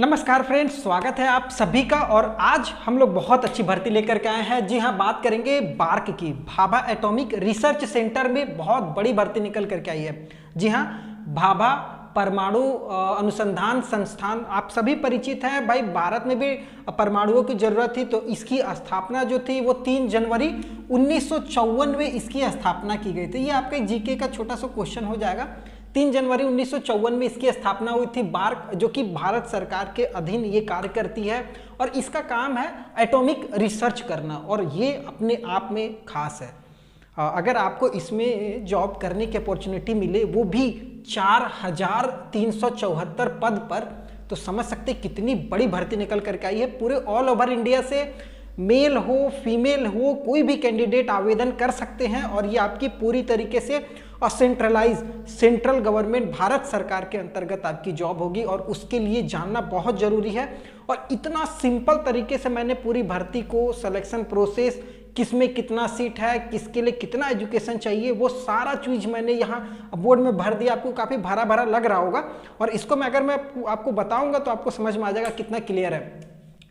नमस्कार फ्रेंड्स, स्वागत है आप सभी का। और आज हम लोग बहुत अच्छी भर्ती लेकर के आए हैं। जी हाँ, बात करेंगे बार्क की। भाभा एटॉमिक रिसर्च सेंटर में बहुत बड़ी भर्ती निकल करके आई है। जी हाँ, भाभा परमाणु अनुसंधान संस्थान, आप सभी परिचित हैं भाई। भारत में भी परमाणुओं की जरूरत थी तो इसकी स्थापना जो थी वो 3 जनवरी 1954 में इसकी स्थापना की गई थी। ये आपका एक जीके का छोटा सा क्वेश्चन हो जाएगा। 3 जनवरी 1954 में इसकी स्थापना हुई थी। बार्क जो कि भारत सरकार के अधीन ये कार्य करती है और इसका काम है एटॉमिक रिसर्च करना, और ये अपने आप में खास है। अगर आपको इसमें जॉब करने की अपॉर्चुनिटी मिले, वो भी 4374 पद पर, तो समझ सकते कितनी बड़ी भर्ती निकल करके आई है। पूरे ऑल ओवर इंडिया से मेल हो फीमेल हो कोई भी कैंडिडेट आवेदन कर सकते हैं, और ये आपकी पूरी तरीके से सेंट्रलाइज सेंट्रल गवर्नमेंट भारत सरकार के अंतर्गत आपकी जॉब होगी, और उसके लिए जानना बहुत जरूरी है। और इतना सिंपल तरीके से मैंने पूरी भर्ती को, सिलेक्शन प्रोसेस, किसमें कितना सीट है, किसके लिए कितना एजुकेशन चाहिए, वो सारा चीज मैंने यहाँ बोर्ड में भर दिया। आपको काफी भरा भरा लग रहा होगा, और इसको मैं आपको बताऊंगा तो आपको समझ में आ जाएगा कितना क्लियर है।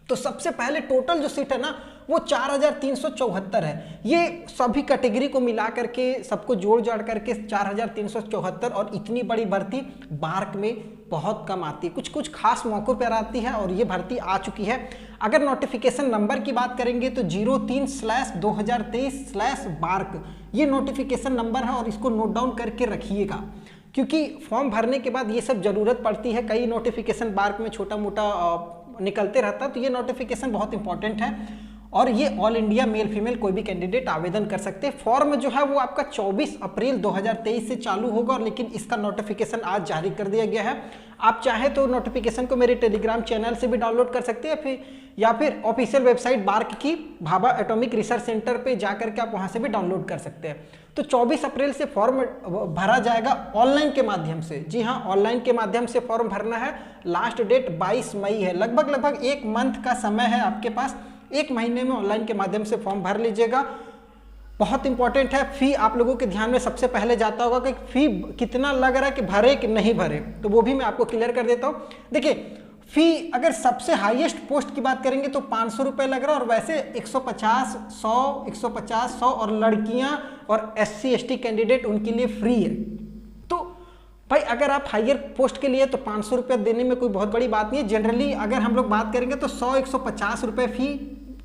तो सबसे पहले टोटल जो सीट है ना वो 4374 है। ये सभी कैटेगरी को मिला करके, सबको जोड़ जाड़ करके 4374, और इतनी बड़ी भर्ती बार्क में बहुत कम आती है। कुछ कुछ खास मौकों पर आती है, और ये भर्ती आ चुकी है। अगर नोटिफिकेशन नंबर की बात करेंगे तो 03/2023/बार्क ये नोटिफिकेशन नंबर है, और इसको नोट डाउन करके रखिएगा, क्योंकि फॉर्म भरने के बाद ये सब जरूरत पड़ती है। कई नोटिफिकेशन बार्क में छोटा मोटा निकलते रहता है, तो ये नोटिफिकेशन बहुत इंपॉर्टेंट है, और ये ऑल इंडिया मेल फीमेल कोई भी कैंडिडेट आवेदन कर सकते हैं। फॉर्म जो है वो आपका 24 अप्रैल 2023 से चालू होगा, और लेकिन इसका नोटिफिकेशन आज जारी कर दिया गया है। आप चाहे तो नोटिफिकेशन को मेरे टेलीग्राम चैनल से भी डाउनलोड कर सकते हैं, या फिर ऑफिशियल वेबसाइट बार्क की भाभा एटॉमिक रिसर्च सेंटर पे जाकर के आप वहां से भी डाउनलोड कर सकते हैं। तो 24 अप्रैल से फॉर्म भरा जाएगा ऑनलाइन के माध्यम से। जी हाँ, ऑनलाइन के माध्यम से फॉर्म भरना है। लास्ट डेट 22 मई है। लगभग 1 मंथ का समय है आपके पास। 1 महीने में ऑनलाइन के माध्यम से फॉर्म भर लीजिएगा। बहुत इंपॉर्टेंट है, फी आप लोगों के ध्यान में सबसे पहले जाता होगा कि फी कितना लग रहा है, कि भरे कि नहीं भरे, तो वो भी मैं आपको क्लियर कर देता हूँ। देखिए, फी अगर सबसे हाईएस्ट पोस्ट की बात करेंगे तो 500 रुपये लग रहा है, और वैसे 150, 100 और लड़कियां और SC ST कैंडिडेट उनके लिए फ्री है। तो भाई अगर आप हायर पोस्ट के लिए तो 500 रुपये देने में कोई बहुत बड़ी बात नहीं है। जनरली अगर हम लोग बात करेंगे तो 100-150 रुपये फी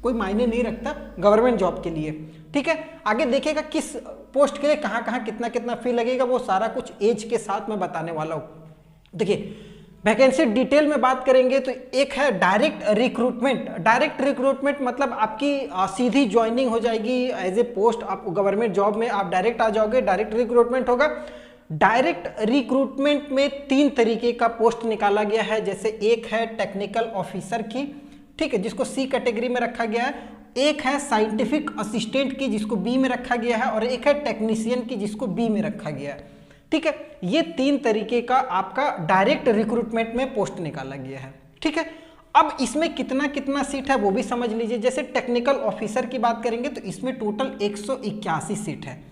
कोई मायने नहीं रखता गवर्नमेंट जॉब के लिए। ठीक है, आगे देखिएगा किस पोस्ट के लिए कहाँ कितना फी लगेगा, वो सारा कुछ एज के साथ मैं बताने वाला हूँ। देखिए, वैकेंसी डिटेल में बात करेंगे तो एक है डायरेक्ट रिक्रूटमेंट। डायरेक्ट रिक्रूटमेंट मतलब आपकी सीधी ज्वाइनिंग हो जाएगी एज ए पोस्ट। आप गवर्नमेंट जॉब में आप डायरेक्ट आ जाओगे, डायरेक्ट रिक्रूटमेंट होगा। डायरेक्ट रिक्रूटमेंट में 3 तरीके का पोस्ट निकाला गया है। जैसे एक है टेक्निकल ऑफिसर की, ठीक है, जिसको C कैटेगरी में रखा गया है। एक है साइंटिफिक असिस्टेंट की, जिसको B में रखा गया है, और एक है टेक्नीशियन की, जिसको B में रखा गया है। ठीक है, ये 3 तरीके का आपका डायरेक्ट रिक्रूटमेंट में पोस्ट निकाला गया है। ठीक है, अब इसमें कितना सीट है वो भी समझ लीजिए। जैसे टेक्निकल ऑफिसर की बात करेंगे तो इसमें टोटल 181 सीट है।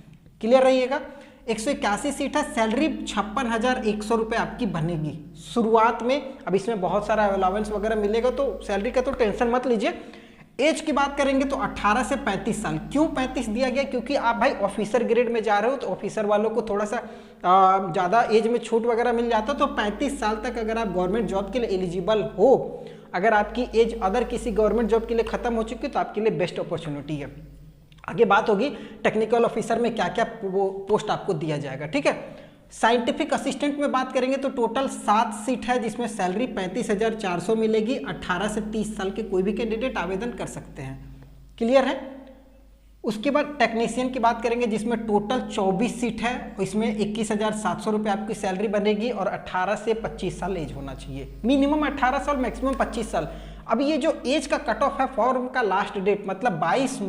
क्लियर रहिएगा, 181 सीट है। सैलरी 56,100 रुपये आपकी बनेगी शुरुआत में। अब इसमें बहुत सारा अलाउंस वगैरह मिलेगा, तो सैलरी का तो टेंशन मत लीजिए। एज की बात करेंगे तो 18 से 35 साल। क्यों 35 दिया गया? क्योंकि आप भाई ऑफिसर ग्रेड में जा रहे हो, तो ऑफिसर वालों को थोड़ा सा ज़्यादा एज में छूट वगैरह मिल जाता है। तो 35 साल तक अगर आप गवर्नमेंट जॉब के लिए एलिजिबल हो, अगर आपकी एज अदर किसी गवर्नमेंट जॉब के लिए खत्म हो चुकी है, तो आपके लिए बेस्ट अपॉर्चुनिटी है। आगे बात होगी टेक्निकल ऑफिसर में क्या क्या वो पोस्ट आपको दिया जाएगा। ठीक है, साइंटिफिक असिस्टेंट में बात करेंगे तो टोटल 7 सीट है, जिसमें सैलरी 35,400 मिलेगी। 18 से 30 साल के कोई भी कैंडिडेट आवेदन कर सकते हैं। क्लियर है। उसके बाद टेक्नीशियन की बात करेंगे, जिसमें टोटल 24 सीट है। इसमें 21,700 रुपये आपकी सैलरी बनेगी, और 18 से 25 साल एज होना चाहिए। मिनिमम 18 साल, मैक्सिमम 25 साल। अब ये जो एज का कट ऑफ है, फॉर्म का लास्ट डेट मतलब 22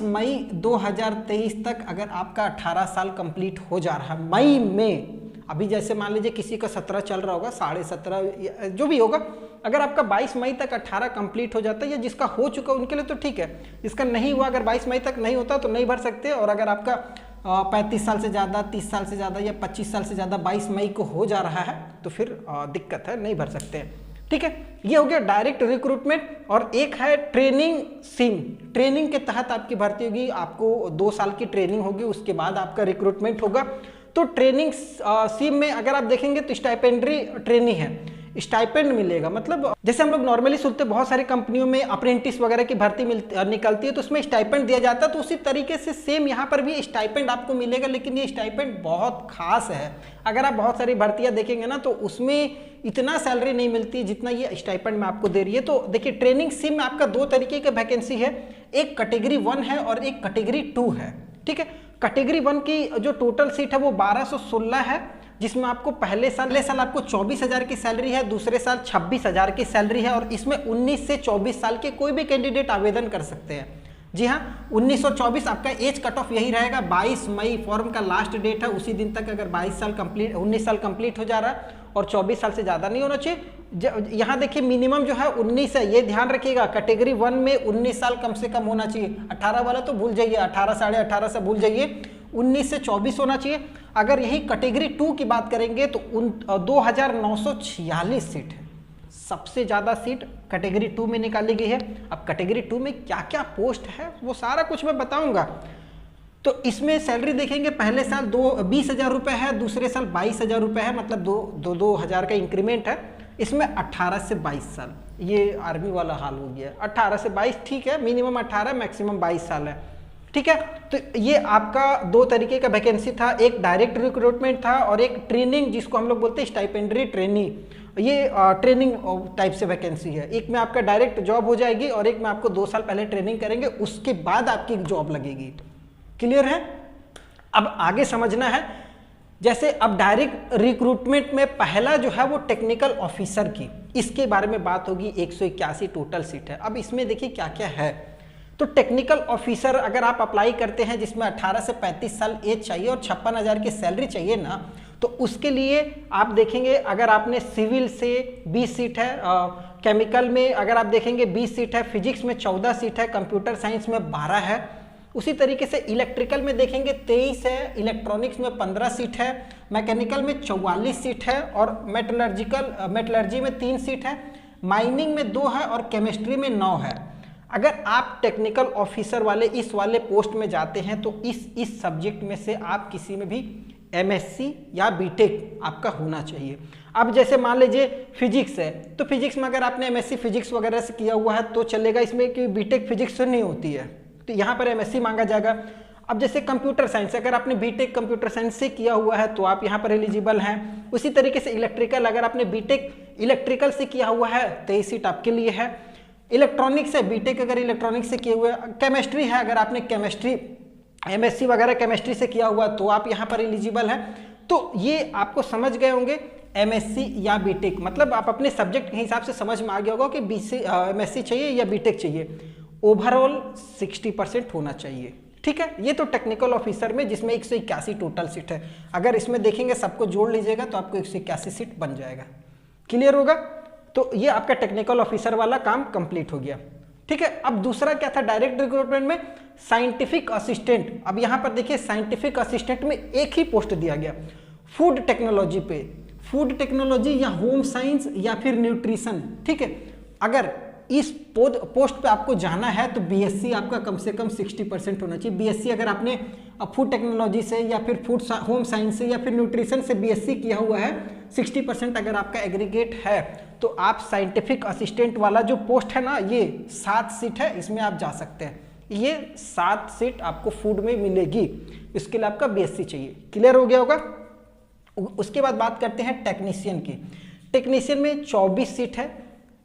मई 2023 तक अगर आपका 18 साल कंप्लीट हो जा रहा है मई में, अभी जैसे मान लीजिए किसी का 17 चल रहा होगा, 17.5 जो भी होगा, अगर आपका 22 मई तक 18 कंप्लीट हो जाता है, या जिसका हो चुका उनके लिए तो ठीक है, जिसका नहीं हुआ अगर 22 मई तक नहीं होता तो नहीं भर सकते। और अगर आपका 35 साल से ज़्यादा, 30 साल से ज़्यादा या 25 साल से ज़्यादा 22 मई को हो जा रहा है तो फिर दिक्कत है, नहीं भर सकते हैं। ठीक है, ये हो गया डायरेक्ट रिक्रूटमेंट। और एक है ट्रेनिंग सीम। ट्रेनिंग के तहत आपकी भर्ती होगी, आपको 2 साल की ट्रेनिंग होगी, उसके बाद आपका रिक्रूटमेंट होगा। तो ट्रेनिंग सीम में अगर आप देखेंगे तो स्टाइपेंडरी ट्रेनिंग है, स्टाइपेंड मिलेगा। मतलब जैसे हम लोग नॉर्मली सुनते हैं बहुत सारी कंपनियों में अप्रेंटिस वगैरह की भर्ती निकलती है तो उसमें स्टाइपेंड दिया जाता है, तो उसी तरीके से सेम यहाँ पर भी स्टाइपेंड आपको मिलेगा। लेकिन ये स्टाइपेंड बहुत खास है, अगर आप बहुत सारी भर्तियां देखेंगे ना तो उसमें इतना सैलरी नहीं मिलती जितना ये स्टाइपेंड में आपको दे रही है। तो देखिए ट्रेनिंग सीम में आपका 2 तरीके का वैकेंसी है, एक कैटेगरी 1 है और एक कैटेगरी 2 है। ठीक है, कैटेगरी 1 की जो टोटल सीट है वो 1216 है, जिसमें आपको पहले साल आपको 24,000 की सैलरी है, दूसरे साल 26,000 की सैलरी है। और इसमें 19 से 24 साल के कोई भी कैंडिडेट आवेदन कर सकते हैं। जी हाँ, 19 और 24 आपका एज कट ऑफ यही रहेगा। 22 मई फॉर्म का लास्ट डेट है, उसी दिन तक अगर 19 साल कंप्लीट हो जा रहा है और 24 साल से ज़्यादा नहीं होना चाहिए। यहाँ देखिए मिनिमम जो है 19 है, ये ध्यान रखिएगा। कैटेगरी 1 में 19 साल कम से कम होना चाहिए, 18 वाला तो भूल जाइए, 18 साढ़े 18 से भूल जाइए, 19 से 24 होना चाहिए। अगर यही कैटेगरी 2 की बात करेंगे तो 2946 सीट है, सबसे ज़्यादा सीट कैटेगरी 2 में निकाली गई है। अब कैटेगरी 2 में क्या क्या पोस्ट है वो सारा कुछ मैं बताऊंगा। तो इसमें सैलरी देखेंगे, पहले साल 20,000 रुपये है, दूसरे साल 22,000 रुपये है, मतलब 2,000 का इंक्रीमेंट है। इसमें 18 से 22 साल, ये आर्मी वाला हाल हो गया। 18 से 22 ठीक है, मिनिमम 18 मैक्सिमम 22 साल है। ठीक है, तो ये आपका 2 तरीके का वैकेंसी था, एक डायरेक्ट रिक्रूटमेंट था और एक ट्रेनिंग जिसको हम लोग बोलते हैं स्टाइपेंडरी ट्रेनिंग। ये ट्रेनिंग टाइप से वैकेंसी है, एक में आपका डायरेक्ट जॉब हो जाएगी और एक में आपको 2 साल पहले ट्रेनिंग करेंगे, उसके बाद आपकी जॉब लगेगी। क्लियर है? अब आगे समझना है, जैसे अब डायरेक्ट रिक्रूटमेंट में पहला जो है वो टेक्निकल ऑफिसर की, इसके बारे में बात होगी। 181 टोटल सीट है। अब इसमें देखिए क्या क्या है। तो टेक्निकल ऑफिसर अगर आप अप्लाई करते हैं जिसमें 18 से 35 साल एज चाहिए और 56,000 की सैलरी चाहिए ना, तो उसके लिए आप देखेंगे अगर आपने सिविल से 20 सीट है, केमिकल में अगर आप देखेंगे 20 सीट है, फिजिक्स में 14 सीट है, कंप्यूटर साइंस में 12 है। उसी तरीके से इलेक्ट्रिकल में देखेंगे 23 है, इलेक्ट्रॉनिक्स में 15 सीट है, मैकेनिकल में 44 सीट है और मेटलर्जी में 3 सीट है, माइनिंग में 2 है और केमिस्ट्री में 9 है। अगर आप टेक्निकल ऑफिसर वाले इस वाले पोस्ट में जाते हैं तो इस सब्जेक्ट में से आप किसी में भी एमएससी या बीटेक आपका होना चाहिए। अब जैसे मान लीजिए फिजिक्स है तो फिजिक्स में अगर आपने एमएससी फिजिक्स वगैरह से किया हुआ है तो चलेगा, इसमें कि बीटेक फिजिक्स से नहीं होती है तो यहाँ पर एमएससी मांगा जाएगा। अब जैसे कंप्यूटर साइंस, अगर आपने बीटेक कंप्यूटर साइंस से किया हुआ है तो आप यहाँ पर एलिजिबल हैं। उसी तरीके से इलेक्ट्रिकल, अगर आपने बीटेक इलेक्ट्रिकल से किया हुआ है तो ये सीट आपके लिए है। इलेक्ट्रॉनिक्स है, बीटेक अगर इलेक्ट्रॉनिक्स से किए हुए, केमिस्ट्री है, अगर आपने केमिस्ट्री एमएससी वगैरह केमिस्ट्री से किया हुआ तो आप यहाँ पर एलिजिबल हैं। तो ये आपको समझ गए होंगे एमएससी या बीटेक, मतलब आप अपने सब्जेक्ट के हिसाब से समझ में आ गया होगा कि एमएससी चाहिए या बीटेक चाहिए। ओवरऑल 60% होना चाहिए। ठीक है, ये तो टेक्निकल ऑफिसर में जिसमें 181 टोटल सीट है। अगर इसमें देखेंगे सबको जोड़ लीजिएगा तो आपको 181 सीट बन जाएगा। क्लियर होगा? तो ये आपका टेक्निकल ऑफिसर वाला काम कंप्लीट हो गया। ठीक है, अब दूसरा क्या था डायरेक्ट रिक्रूटमेंट में, साइंटिफिक असिस्टेंट। अब यहाँ पर देखिए साइंटिफिक असिस्टेंट में एक ही पोस्ट दिया गया, फूड टेक्नोलॉजी पे, फूड टेक्नोलॉजी या होम साइंस या फिर न्यूट्रिशन। ठीक है, अगर इस पोस्ट पे आपको जाना है तो बीएससी आपका कम से कम 60% होना चाहिए। बीएससी अगर आपने फूड टेक्नोलॉजी से या फिर होम साइंस से या फिर न्यूट्रिशन से बीएससी किया हुआ है, 60% अगर आपका एग्रीगेट है तो आप साइंटिफिक असिस्टेंट वाला जो पोस्ट है ना, ये 7 सीट है, इसमें आप जा सकते हैं। ये 7 सीट आपको फूड में मिलेगी, इसके लिए आपका बीएससी चाहिए। क्लियर हो गया होगा? उसके बाद बात करते हैं टेक्नीशियन की। टेक्नीशियन में 24 सीट है,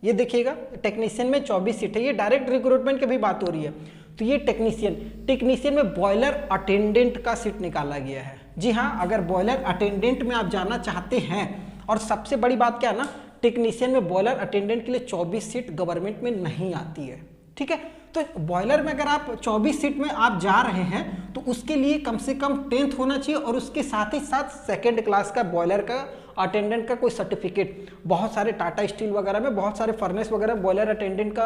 ये देखिएगा टेक्नीशियन में 24 सीट है। ये डायरेक्ट रिक्रूटमेंट की भी बात हो रही है। तो ये टेक्नीशियन में बॉयलर अटेंडेंट का सीट निकाला गया है। जी हाँ, अगर बॉयलर अटेंडेंट में आप जाना चाहते हैं, और सबसे बड़ी बात क्या है ना, टेक्नीशियन में बॉयलर अटेंडेंट के लिए 24 सीट गवर्नमेंट में नहीं आती है। ठीक है, तो बॉयलर में अगर आप 24 सीट में आप जा रहे हैं तो उसके लिए कम से कम 10th होना चाहिए और उसके साथ ही साथ 2nd क्लास का बॉयलर का अटेंडेंट का कोई सर्टिफिकेट, बहुत सारे टाटा स्टील वगैरह में बहुत सारे फर्नेस वगैरह बॉयलर अटेंडेंट का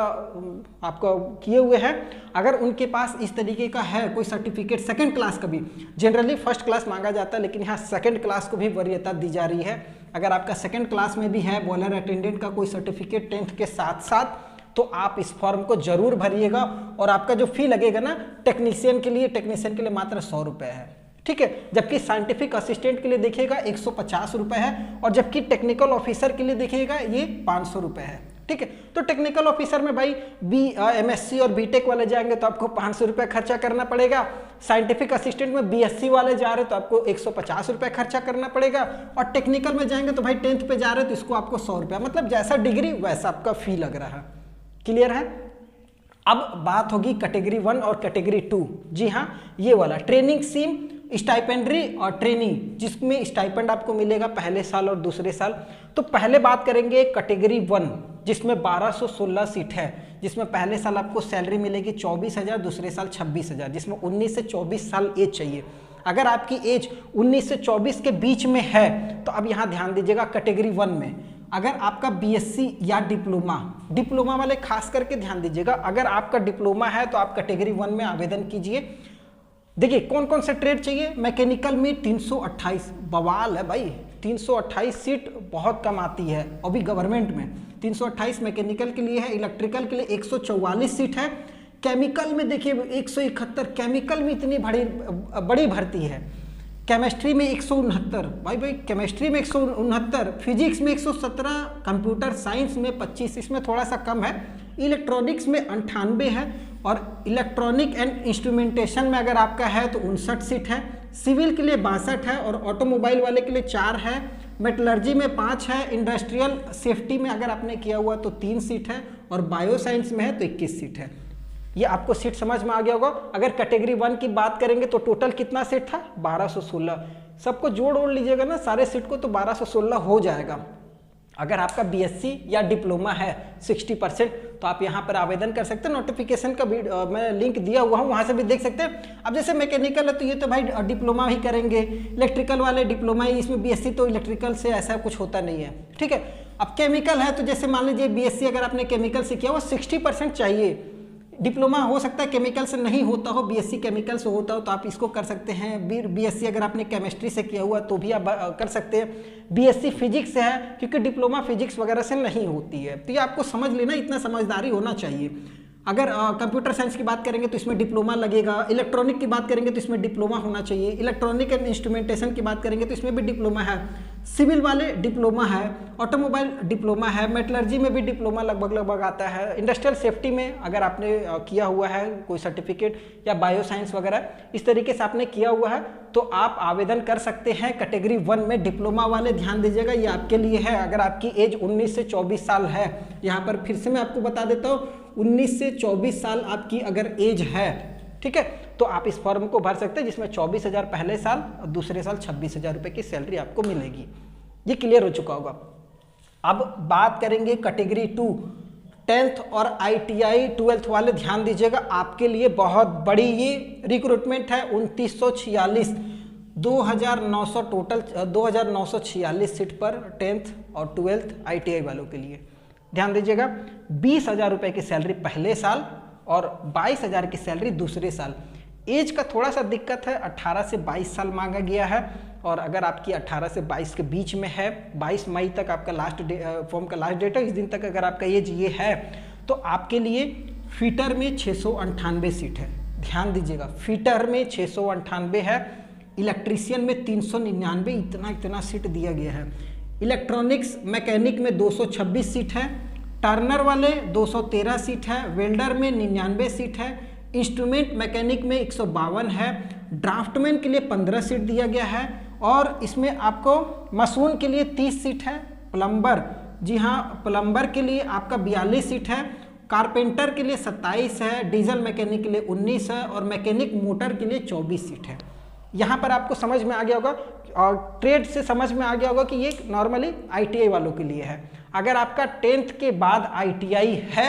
आपको किए हुए हैं, अगर उनके पास इस तरीके का है कोई सर्टिफिकेट सेकंड क्लास का भी, जनरली फर्स्ट क्लास मांगा जाता है लेकिन यहाँ सेकंड क्लास को भी वरीयता दी जा रही है, अगर आपका सेकंड क्लास में भी है बॉयलर अटेंडेंट का कोई सर्टिफिकेट 10th के साथ साथ, तो आप इस फॉर्म को जरूर भरिएगा। और आपका जो फी लगेगा ना टेक्नीशियन के लिए मात्र 100 रुपये है, ठीक है, जबकि साइंटिफिक असिस्टेंट के लिए देखिएगा 150 रुपये है, और जबकि टेक्निकल ऑफिसर के लिए देखिएगा ये 500 रुपये है, ठीक है। तो टेक्निकल ऑफिसर में भाई MSc और बीटेक वाले जाएंगे तो आपको 500 रुपये खर्चा करना पड़ेगा, साइंटिफिक असिस्टेंट में BSc वाले जा रहे तो आपको 150 रुपये खर्चा करना पड़ेगा, और टेक्निकल में जाएंगे तो भाई 10th पे जा रहे तो इसको आपको 100 रुपये, मतलब जैसा डिग्री वैसा आपका फी लग रहा है। क्लियर है। अब बात होगी कैटेगरी 1 और कैटेगरी 2। जी हाँ, ये वाला ट्रेनिंग सीम, स्टाइपेंड्री और ट्रेनिंग, जिसमें स्टाइपेंड आपको मिलेगा पहले साल और दूसरे साल। तो पहले बात करेंगे कैटेगरी 1 जिसमें 1216 सीट है, जिसमें पहले साल आपको सैलरी मिलेगी 24,000, दूसरे साल 26,000, जिसमें 19 से 24 साल एज चाहिए। अगर आपकी एज 19 से 24 के बीच में है तो अब यहाँ ध्यान दीजिएगा, कैटेगरी 1 में अगर आपका BSc या डिप्लोमा वाले खास करके ध्यान दीजिएगा, अगर आपका डिप्लोमा है तो आप कैटेगरी 1 में आवेदन कीजिए। देखिए कौन कौन से ट्रेड चाहिए। मैकेनिकल में 328, बवाल है भाई, 328 सीट बहुत कम आती है, और भी गवर्नमेंट में 328 मैकेनिकल के लिए है। इलेक्ट्रिकल के लिए 144 सीट है। केमिकल में देखिए 171, केमिकल में इतनी बड़ी भर्ती है। केमिस्ट्री में 169, भाई केमिस्ट्री में 169, फिजिक्स में 117, कंप्यूटर साइंस में 25, इसमें थोड़ा सा कम है। इलेक्ट्रॉनिक्स में 98 है, और इलेक्ट्रॉनिक एंड इंस्ट्रूमेंटेशन में अगर आपका है तो 59 सीट है। सिविल के लिए 62 है, और ऑटोमोबाइल वाले के लिए 4 है। मेटलर्जी में 5 है। इंडस्ट्रियल सेफ्टी में अगर आपने किया हुआ तो 3 सीट है, और बायो साइंस में है तो 21 सीट है। ये आपको सीट समझ में आ गया होगा। अगर कैटेगरी 1 की बात करेंगे तो टोटल कितना सीट था, 1216। सबको जोड़ लीजिएगा ना सारे सीट को तो 1216 हो जाएगा। अगर आपका BSc या डिप्लोमा है 60%, तो आप यहाँ पर आवेदन कर सकते हैं। नोटिफिकेशन का भी मैं लिंक दिया हुआ हूँ, वहाँ से भी देख सकते हैं। अब जैसे मैकेनिकल है तो ये तो भाई डिप्लोमा ही करेंगे, इलेक्ट्रिकल वाले डिप्लोमा ही, इसमें BSc तो इलेक्ट्रिकल से ऐसा कुछ होता नहीं है, ठीक है। अब केमिकल है तो जैसे मान लीजिए BSc अगर आपने केमिकल से किया वो 60% चाहिए। डिप्लोमा हो सकता है केमिकल से नहीं होता हो, BSc केमिकल से होता हो तो आप इसको कर सकते हैं। BSc अगर आपने केमिस्ट्री से किया हुआ तो भी आप कर सकते हैं। BSc फिजिक्स से है, क्योंकि डिप्लोमा फिजिक्स वगैरह से नहीं होती है, तो ये आपको समझ लेना, इतना समझदारी होना चाहिए। अगर कंप्यूटर साइंस की बात करेंगे तो इसमें डिप्लोमा लगेगा। इलेक्ट्रॉनिक की बात करेंगे तो इसमें डिप्लोमा होना चाहिए। इलेक्ट्रॉनिक एंड इंस्ट्रूमेंटेशन की बात करेंगे तो इसमें भी डिप्लोमा है। सिविल वाले डिप्लोमा है, ऑटोमोबाइल डिप्लोमा है, मेटलर्जी में भी डिप्लोमा लगभग आता है। इंडस्ट्रियल सेफ्टी में अगर आपने किया हुआ है कोई सर्टिफिकेट या बायो साइंस वगैरह इस तरीके से आपने किया हुआ है तो आप आवेदन कर सकते हैं कैटेगरी 1 में। डिप्लोमा वाले ध्यान दीजिएगा, ये आपके लिए है। अगर आपकी एज 19 से 24 साल है, यहाँ पर फिर से मैं आपको बता देता हूँ, 19 से 24 साल आपकी अगर एज है, ठीक है, तो आप इस फॉर्म को भर सकते हैं, जिसमें 24,000 पहले साल और दूसरे साल 26,000 रुपये की सैलरी आपको मिलेगी। ये क्लियर हो चुका होगा। अब बात करेंगे कैटेगरी 2, 10th और ITI 12th वाले ध्यान दीजिएगा, आपके लिए बहुत बड़ी ये रिक्रूटमेंट है। 2946, 2,900 टोटल, 2,946 सीट पर 10th और 12th ITI वालों के लिए ध्यान दीजिएगा। 20,000 रुपये की सैलरी पहले साल और 22,000 की सैलरी दूसरे साल। एज का थोड़ा सा दिक्कत है, 18 से 22 साल मांगा गया है, और अगर आपकी 18 से 22 के बीच में है, 22 मई तक आपका फॉर्म का लास्ट डेट है, इस दिन तक अगर आपका एज ये है तो आपके लिए फीटर में 698 सीट है। ध्यान दीजिएगा, फीटर में 698 है, इलेक्ट्रीशियन में 399, इतना सीट दिया गया है। इलेक्ट्रॉनिक्स मैकेनिक में 226 सीट है, टर्नर वाले 213 सीट है, वेल्डर में 99 सीट है, इंस्ट्रूमेंट मैकेनिक में 152 है, ड्राफ्टमैन के लिए 15 सीट दिया गया है, और इसमें आपको मशीन के लिए 30 सीट है। प्लम्बर, जी हाँ, प्लम्बर के लिए आपका 42 सीट है, कारपेंटर के लिए 27 है, डीजल मैकेनिक के लिए 19 है, और मैकेनिक मोटर के लिए 24 सीट है। यहाँ पर आपको समझ में आ गया होगा, और ट्रेड से समझ में आ गया होगा कि ये नॉर्मली ITI वालों के लिए है। अगर आपका 10th के बाद ITI है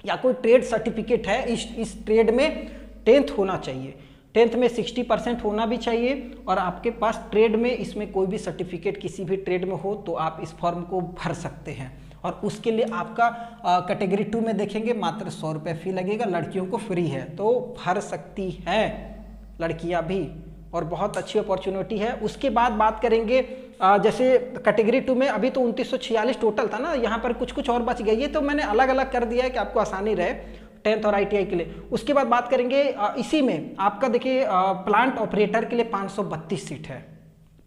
या कोई ट्रेड सर्टिफिकेट है, इस ट्रेड में 10th होना चाहिए। 10th में 60% होना भी चाहिए और आपके पास ट्रेड में इसमें कोई भी सर्टिफिकेट किसी भी ट्रेड में हो तो आप इस फॉर्म को भर सकते हैं। और उसके लिए आपका कैटेगरी 2 में देखेंगे मात्र 100 रुपये फी लगेगा, लड़कियों को फ्री है, तो भर सकती हैं लड़कियां भी और बहुत अच्छी अपॉर्चुनिटी है। उसके बाद बात करेंगे जैसे कैटेगरी 2 में अभी तो 2946 टोटल था ना, यहाँ पर कुछ कुछ और बच गई है तो मैंने अलग अलग कर दिया है कि आपको आसानी रहे 10th और ITI के लिए। उसके बाद बात करेंगे इसी में आपका देखिए प्लांट ऑपरेटर के लिए 532 सीट है,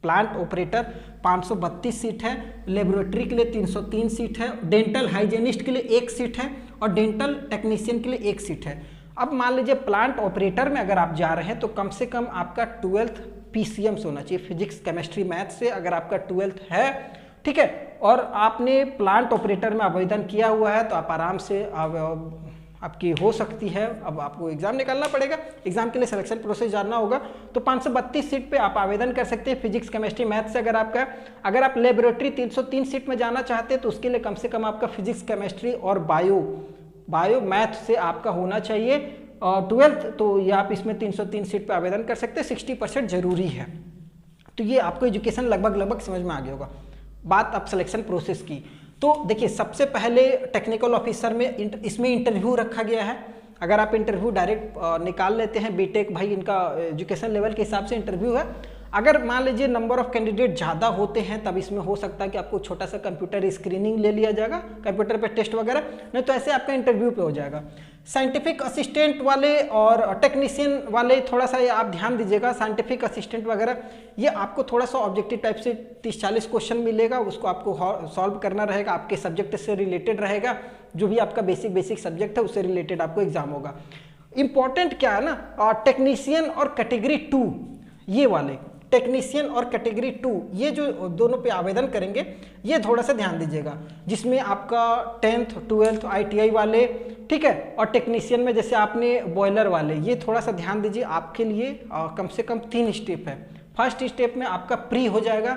प्लांट ऑपरेटर 532 सीट है, लेबोरेटरी के लिए 303 सीट है, डेंटल हाइजीनिस्ट के लिए 1 सीट है और डेंटल टेक्नीशियन के लिए 1 सीट है। अब मान लीजिए प्लांट ऑपरेटर में अगर आप जा रहे हैं तो कम से कम आपका 12th PCM से होना चाहिए, फिजिक्स केमिस्ट्री मैथ से अगर आपका 12th है, ठीक है, और आपने प्लांट ऑपरेटर में आवेदन किया हुआ है तो आप आराम से आपकी हो सकती है। अब आपको एग्जाम निकालना पड़ेगा, एग्जाम के लिए सिलेक्शन प्रोसेस जानना होगा, तो 532 सीट पे आप आवेदन कर सकते हैं फिजिक्स केमिस्ट्री मैथ से। अगर आप लेबोरेटरी 303 सीट में जाना चाहते हैं तो उसके लिए कम से कम आपका फिजिक्स केमिस्ट्री और बायो मैथ से आपका होना चाहिए 12th, तो ये आप इसमें 303 सीट पे आवेदन कर सकते हैं, 60% जरूरी है। तो ये आपको एजुकेशन लगभग समझ में आ गया होगा। बात अब सिलेक्शन प्रोसेस की, तो देखिए सबसे पहले टेक्निकल ऑफिसर में इसमें इंटरव्यू रखा गया है। अगर आप इंटरव्यू डायरेक्ट निकाल लेते हैं बीटेक, भाई इनका एजुकेशन लेवल के हिसाब से इंटरव्यू है। अगर मान लीजिए नंबर ऑफ कैंडिडेट ज़्यादा होते हैं तब इसमें हो सकता है कि आपको छोटा सा कंप्यूटर स्क्रीनिंग ले लिया जाएगा, कंप्यूटर पे टेस्ट वगैरह, नहीं तो ऐसे आपका इंटरव्यू पे हो जाएगा। साइंटिफिक असिस्टेंट वाले और टेक्नीशियन वाले थोड़ा सा ये आप ध्यान दीजिएगा, साइंटिफिक असिस्टेंट वगैरह ये आपको थोड़ा सा ऑब्जेक्टिव टाइप से 30-40 क्वेश्चन मिलेगा, उसको आपको सॉल्व करना रहेगा, आपके सब्जेक्ट से रिलेटेड रहेगा, जो भी आपका बेसिक सब्जेक्ट है उससे रिलेटेड आपको एग्जाम होगा। इंपॉर्टेंट क्या है ना, टेक्नीशियन और कैटेगरी 2 ये वाले, टेक्नीशियन और कैटेगरी 2 ये जो दोनों पे आवेदन करेंगे ये थोड़ा सा ध्यान दीजिएगा, जिसमें आपका 10th 12th ITI वाले, ठीक है, और टेक्नीशियन में जैसे आपने बॉयलर वाले, ये थोड़ा सा ध्यान दीजिए। आपके लिए कम से कम 3 स्टेप है। फर्स्ट स्टेप में आपका प्री हो जाएगा,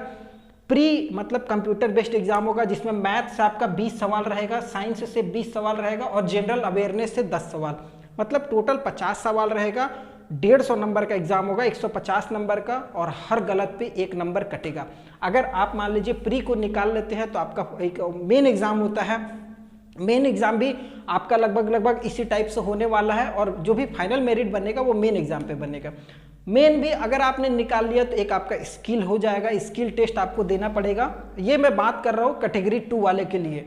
प्री मतलब कंप्यूटर बेस्ड एग्जाम होगा जिसमें मैथ से आपका 20 सवाल रहेगा, साइंस से 20 सवाल रहेगा और जनरल अवेयरनेस से 10 सवाल, मतलब टोटल 50 सवाल रहेगा। 150 नंबर का एग्जाम होगा, 150 नंबर का, और हर गलत पे 1 नंबर कटेगा। अगर आप मान लीजिए प्री को निकाल लेते हैं तो आपका एक मेन एग्जाम होता है, मेन एग्जाम भी आपका लगभग इसी टाइप से होने वाला है और जो भी फाइनल मेरिट बनेगा वो मेन एग्जाम पे बनेगा। मेन भी अगर आपने निकाल लिया तो एक आपका स्किल हो जाएगा, स्किल टेस्ट आपको देना पड़ेगा। ये मैं बात कर रहा हूँ कैटेगरी 2 वाले के लिए,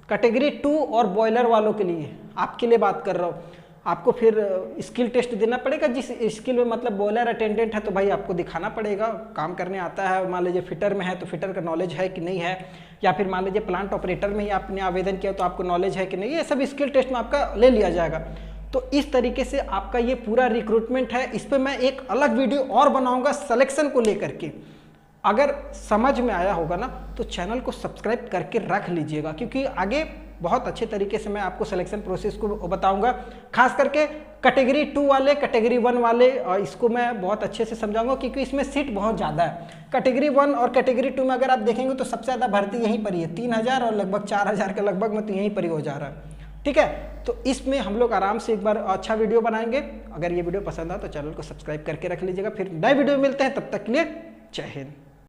कैटेगरी 2 और बॉयलर वालों के लिए, आपके लिए बात कर रहा हूँ। आपको फिर स्किल टेस्ट देना पड़ेगा, जिस स्किल में मतलब बॉयलर अटेंडेंट है तो भाई आपको दिखाना पड़ेगा काम करने आता है। मान लीजिए फिटर में है तो फिटर का नॉलेज है कि नहीं है, या फिर मान लीजिए प्लांट ऑपरेटर में ही आपने आवेदन किया तो आपको नॉलेज है कि नहीं, ये सब स्किल टेस्ट में आपका ले लिया जाएगा। तो इस तरीके से आपका ये पूरा रिक्रूटमेंट है। इस पर मैं एक अलग वीडियो और बनाऊंगा सिलेक्शन को लेकर के। अगर समझ में आया होगा ना तो चैनल को सब्सक्राइब करके रख लीजिएगा, क्योंकि आगे बहुत अच्छे तरीके से मैं आपको सिलेक्शन प्रोसेस को बताऊंगा। खास करके कैटेगरी 2 वाले, कैटेगरी 1 वाले, इसको मैं बहुत अच्छे से समझाऊंगा क्योंकि इसमें सीट बहुत ज़्यादा है। कैटेगरी 1 और कैटेगरी 2 में अगर आप देखेंगे तो सबसे ज़्यादा भर्ती यहीं पर ही है, 3000 और लगभग 4000 के लगभग में तो यहीं पर ही हो जा रहा है। ठीक है, तो इसमें हम लोग आराम से एक बार अच्छा वीडियो बनाएंगे। अगर ये वीडियो पसंद आए तो चैनल को सब्सक्राइब करके रख लीजिएगा। फिर नए वीडियो मिलते हैं, तब तक के लिए जय हिंद।